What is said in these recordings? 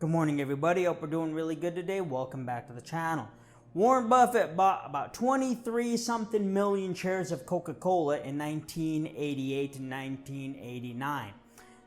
Good morning, everybody. Hope we're doing really good today. Welcome back to the channel. Warren Buffett bought about 23-something million shares of Coca-Cola in 1988 and 1989.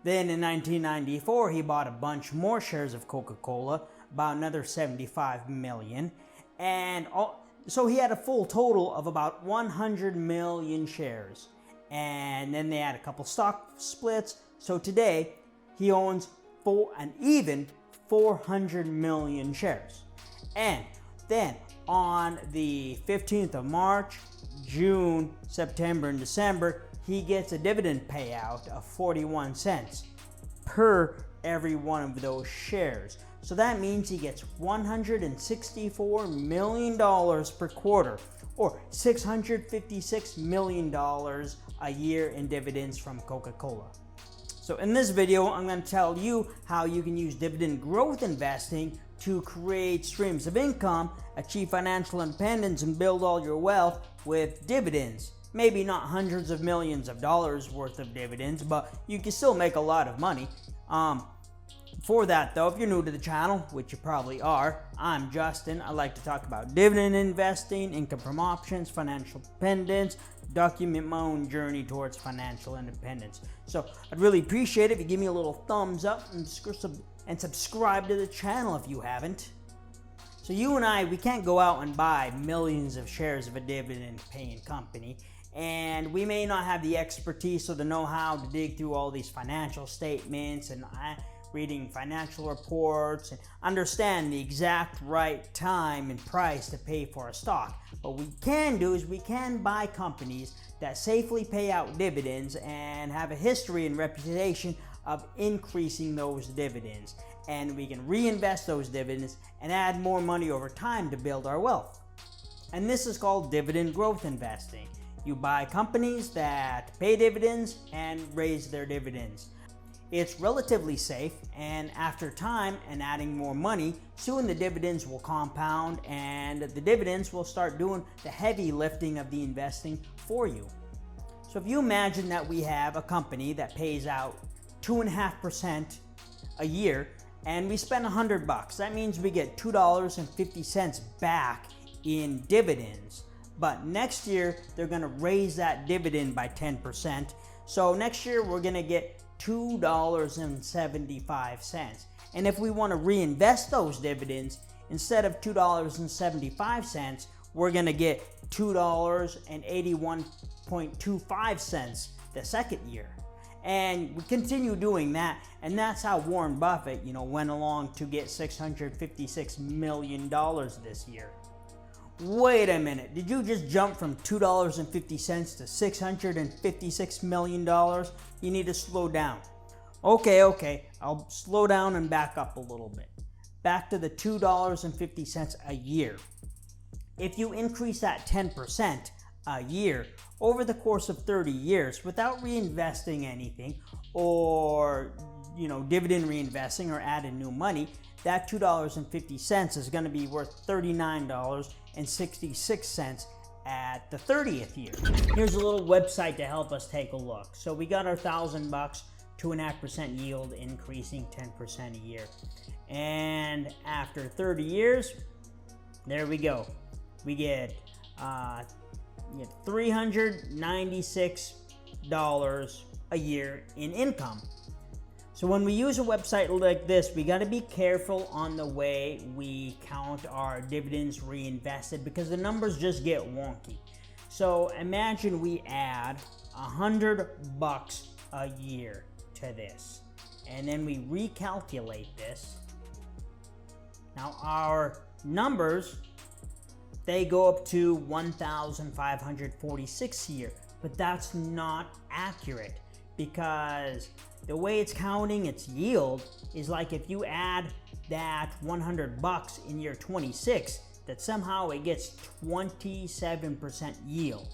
Then in 1994, he bought a bunch more shares of Coca-Cola, about another 75 million. So he had a full total of about 100 million shares. And then they had a couple stock splits. So today, he owns an even 400 million shares. And then on the 15th of March, June, September, and December, he gets a dividend payout of 41 cents per every one of those shares. So that means he gets $164 million per quarter, or $656 million a year in dividends from Coca-Cola. So in this video, I'm going to tell you how you can use dividend growth investing to create streams of income, achieve financial independence, and build all your wealth with dividends. Maybe not hundreds of millions of dollars worth of dividends, but you can still make a lot of money. For that though, if you're new to the channel, which you probably are, I'm Justin. I like to talk about dividend investing, income from options, financial independence, document my own journey towards financial independence. So I'd really appreciate it if you give me a little thumbs up and subscribe to the channel if you haven't. So you and I, we can't go out and buy millions of shares of a dividend paying company, and we may not have the expertise or the know-how to dig through all these financial statements and reading financial reports and understand the exact right time and price to pay for a stock. What we can do is we can buy companies that safely pay out dividends and have a history and reputation of increasing those dividends. And we can reinvest those dividends and add more money over time to build our wealth. And this is called dividend growth investing. You buy companies that pay dividends and raise their dividends. It's relatively safe, and after time and adding more money, soon the dividends will compound and the dividends will start doing the heavy lifting of the investing for you. So if you imagine that we have a company that pays out 2.5% a year and we spend $100, that means we get $2.50 back in dividends. But next year, they're gonna raise that dividend by 10%. So next year, we're gonna get $2.75. And if we want to reinvest those dividends, instead of $2.75, we're going to get $2.81.25 the second year. And we continue doing that, and that's how Warren Buffett, went along to get $656 million this year. Wait a minute, did you just jump from $2.50 to $656 million? You need to slow down. Okay, I'll slow down and back up a little bit. Back to the $2.50 a year. If you increase that 10% a year over the course of 30 years without reinvesting anything or dividend reinvesting or adding new money, that $2.50 is going to be worth $39.66 at the 30th year. Here's a little website to help us take a look. So we got our $1,000, 2.5% yield, increasing 10% a year. And after 30 years, there we go. We get $396 a year in income. So when we use a website like this, we got to be careful on the way we count our dividends reinvested because the numbers just get wonky. So imagine we add $100 a year to this, and then we recalculate this. Now our numbers, they go up to 1,546 a year, but that's not accurate because the way it's counting its yield is like if you add that $100 in year 26, that somehow it gets 27% yield.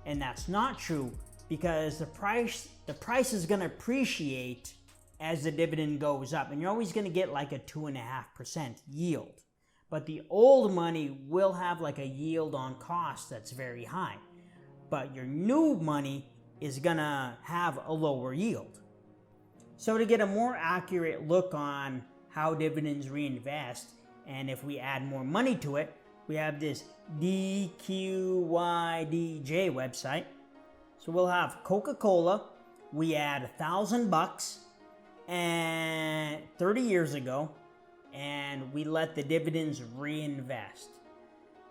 And that's not true because the price is going to appreciate as the dividend goes up, and you're always going to get like a 2.5% yield. But the old money will have like a yield on cost that's very high. But your new money is gonna have a lower yield. So to get a more accurate look on how dividends reinvest, and if we add more money to it, we have this DQYDJ website. So we'll have Coca-Cola, we add $1,000 and 30 years ago, and we let the dividends reinvest.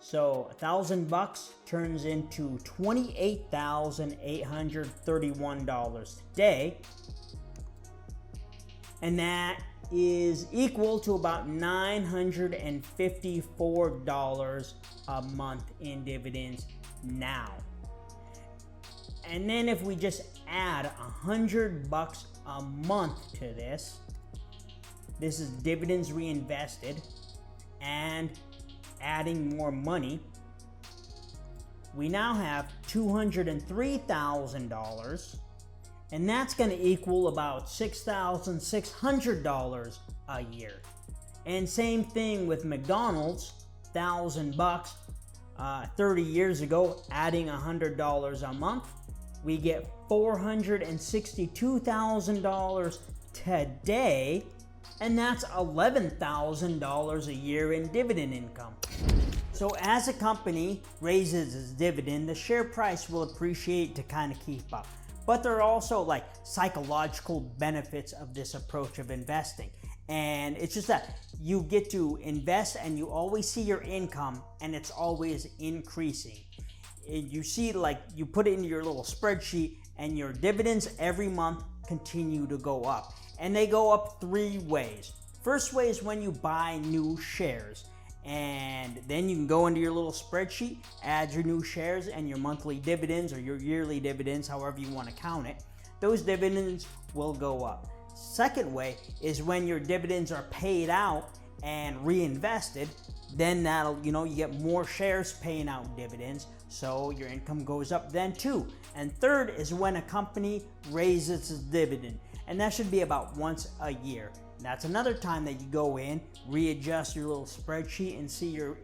So $1,000 turns into $28,831 today, and that is equal to about $954 a month in dividends now. And then if we just add $100 a month to this is dividends reinvested and adding more money, we now have $203,000, and that's going to equal about $6,600 a year. And same thing with McDonald's, $1,000 30 years ago, adding $100 a month, we get $462,000 today, and that's $11,000 a year in dividend income. So as a company raises its dividend, the share price will appreciate to kind of keep up. But there are also like psychological benefits of this approach of investing. And it's just that you get to invest and you always see your income and it's always increasing. You see, like, you put it into your little spreadsheet and your dividends every month continue to go up. And they go up three ways. First way is when you buy new shares. And then you can go into your little spreadsheet, add your new shares and your monthly dividends or your yearly dividends, however you want to count it. Those dividends will go up. Second way is when your dividends are paid out and reinvested, then that'll, you get more shares paying out dividends, so your income goes up then too. And third is when a company raises its dividend, and that should be about once a year. That's another time that you go in, readjust your little spreadsheet and see your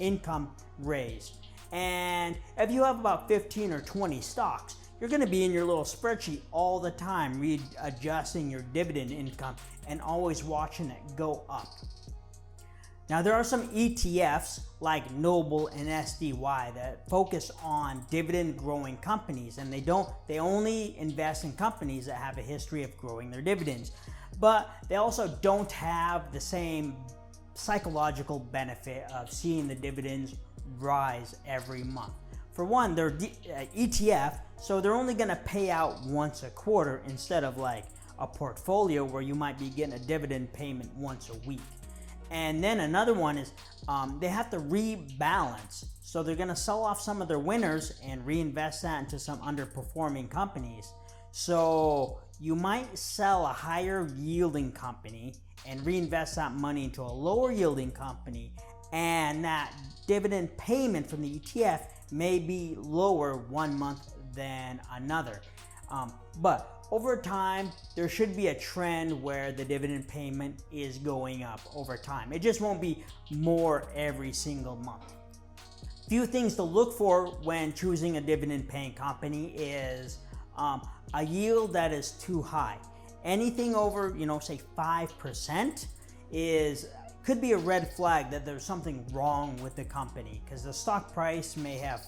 income raise. And if you have about 15 or 20 stocks, you're going to be in your little spreadsheet all the time, readjusting your dividend income and always watching it go up. Now there are some ETFs like Noble and SDY that focus on dividend growing companies, and they only invest in companies that have a history of growing their dividends. But they also don't have the same psychological benefit of seeing the dividends rise every month. For one, they're ETF, so they're only going to pay out once a quarter instead of like a portfolio where you might be getting a dividend payment once a week. And then another one is they have to rebalance. So they're going to sell off some of their winners and reinvest that into some underperforming companies. So you might sell a higher yielding company and reinvest that money into a lower yielding company, and that dividend payment from the ETF may be lower one month than another. But over time, there should be a trend where the dividend payment is going up over time. It just won't be more every single month. Few things to look for when choosing a dividend paying company is a yield that is too high. Anything over, say 5% could be a red flag that there's something wrong with the company, because the stock price may have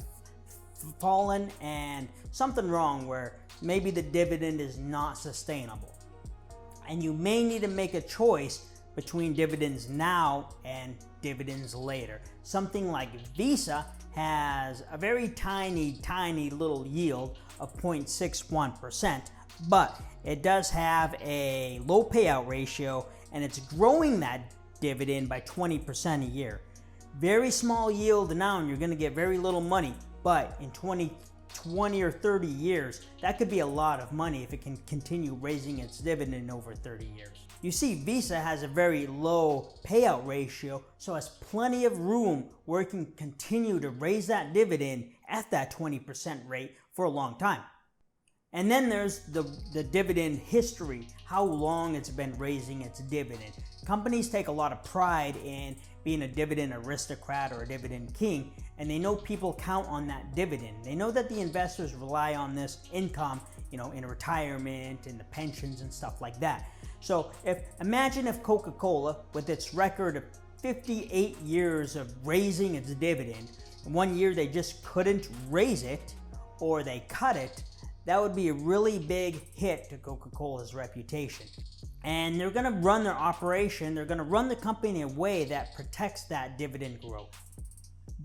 fallen and something wrong where maybe the dividend is not sustainable. And you may need to make a choice between dividends now and dividends later. Something like Visa has a very tiny little yield of 0.61%, but it does have a low payout ratio and it's growing that dividend by 20% a year. Very small yield now and you're going to get very little money, but in 20 or 30 years, that could be a lot of money if it can continue raising its dividend over 30 years. You see, Visa has a very low payout ratio, so has plenty of room where it can continue to raise that dividend at that 20% rate for a long time. And then there's the dividend history, how long it's been raising its dividend. Companies take a lot of pride in being a dividend aristocrat or a dividend king, and they know people count on that dividend. They know that the investors rely on this income, in retirement and the pensions and stuff like that. So imagine if Coca-Cola, with its record of 58 years of raising its dividend, in 1 year they just couldn't raise it, or they cut it, that would be a really big hit to Coca-Cola's reputation. And they're going to run their operation, they're going to run the company in a way that protects that dividend growth.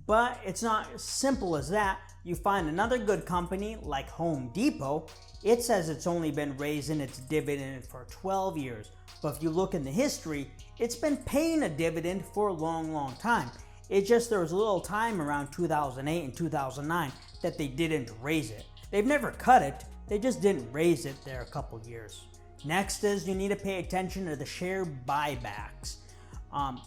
But it's not as simple as that. You find another good company like Home Depot, it says it's only been raising its dividend for 12 years. But if you look in the history, it's been paying a dividend for a long time. It's just there was a little time around 2008 and 2009 that they didn't raise it. They've never cut it, they just didn't raise it there a couple years. Next is you need to pay attention to the share buybacks.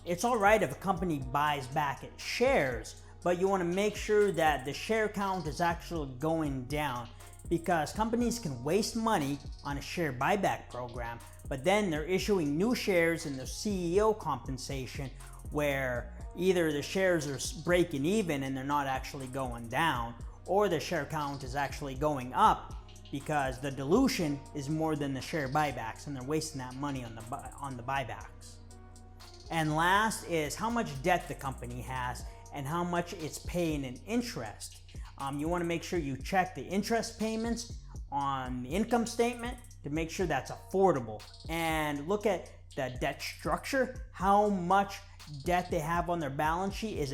It's alright if a company buys back its shares, but you want to make sure that the share count is actually going down, because companies can waste money on a share buyback program, but then they're issuing new shares in their CEO compensation where either the shares are breaking even and they're not actually going down, or the share count is actually going up because the dilution is more than the share buybacks and they're wasting that money on the buybacks. And last is how much debt the company has and how much it's paying in interest. You want to make sure you check the interest payments on the income statement to make sure that's affordable, and look at the debt structure, how much debt they have on their balance sheet. Is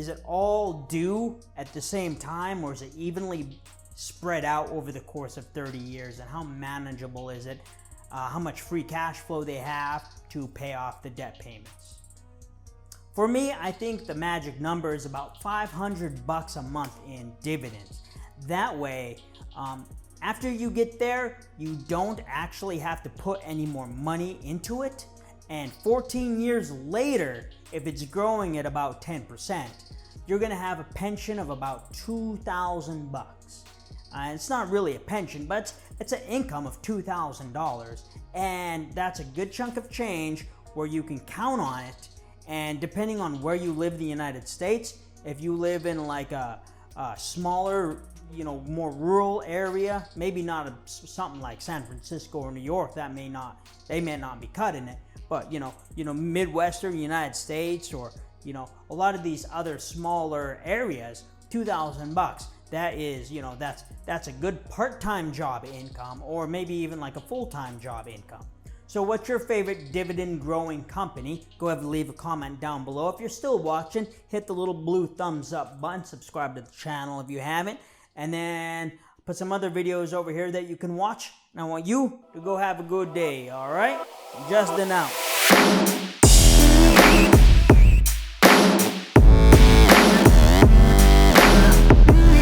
it all due at the same time, or is it evenly spread out over the course of 30 years, and how manageable is it? How much free cash flow they have to pay off the debt payments. For me, I think the magic number is about $500 a month in dividends. That way, after you get there, you don't actually have to put any more money into it. And 14 years later, if it's growing at about 10%, you're gonna have a pension of about $2,000. It's not really a pension, but it's an income of $2,000. And that's a good chunk of change where you can count on it. And depending on where you live in the United States, if you live in like a smaller, more rural area, maybe not something like San Francisco or New York, they may not be cutting it. But Midwestern United States, or a lot of these other smaller areas, $2,000. That is, that's a good part-time job income, or maybe even like a full-time job income. So what's your favorite dividend growing company? Go ahead and leave a comment down below. If you're still watching, hit the little blue thumbs up button, subscribe to the channel if you haven't, and then put some other videos over here that you can watch. And I want you to go have a good day, all right? Justin out.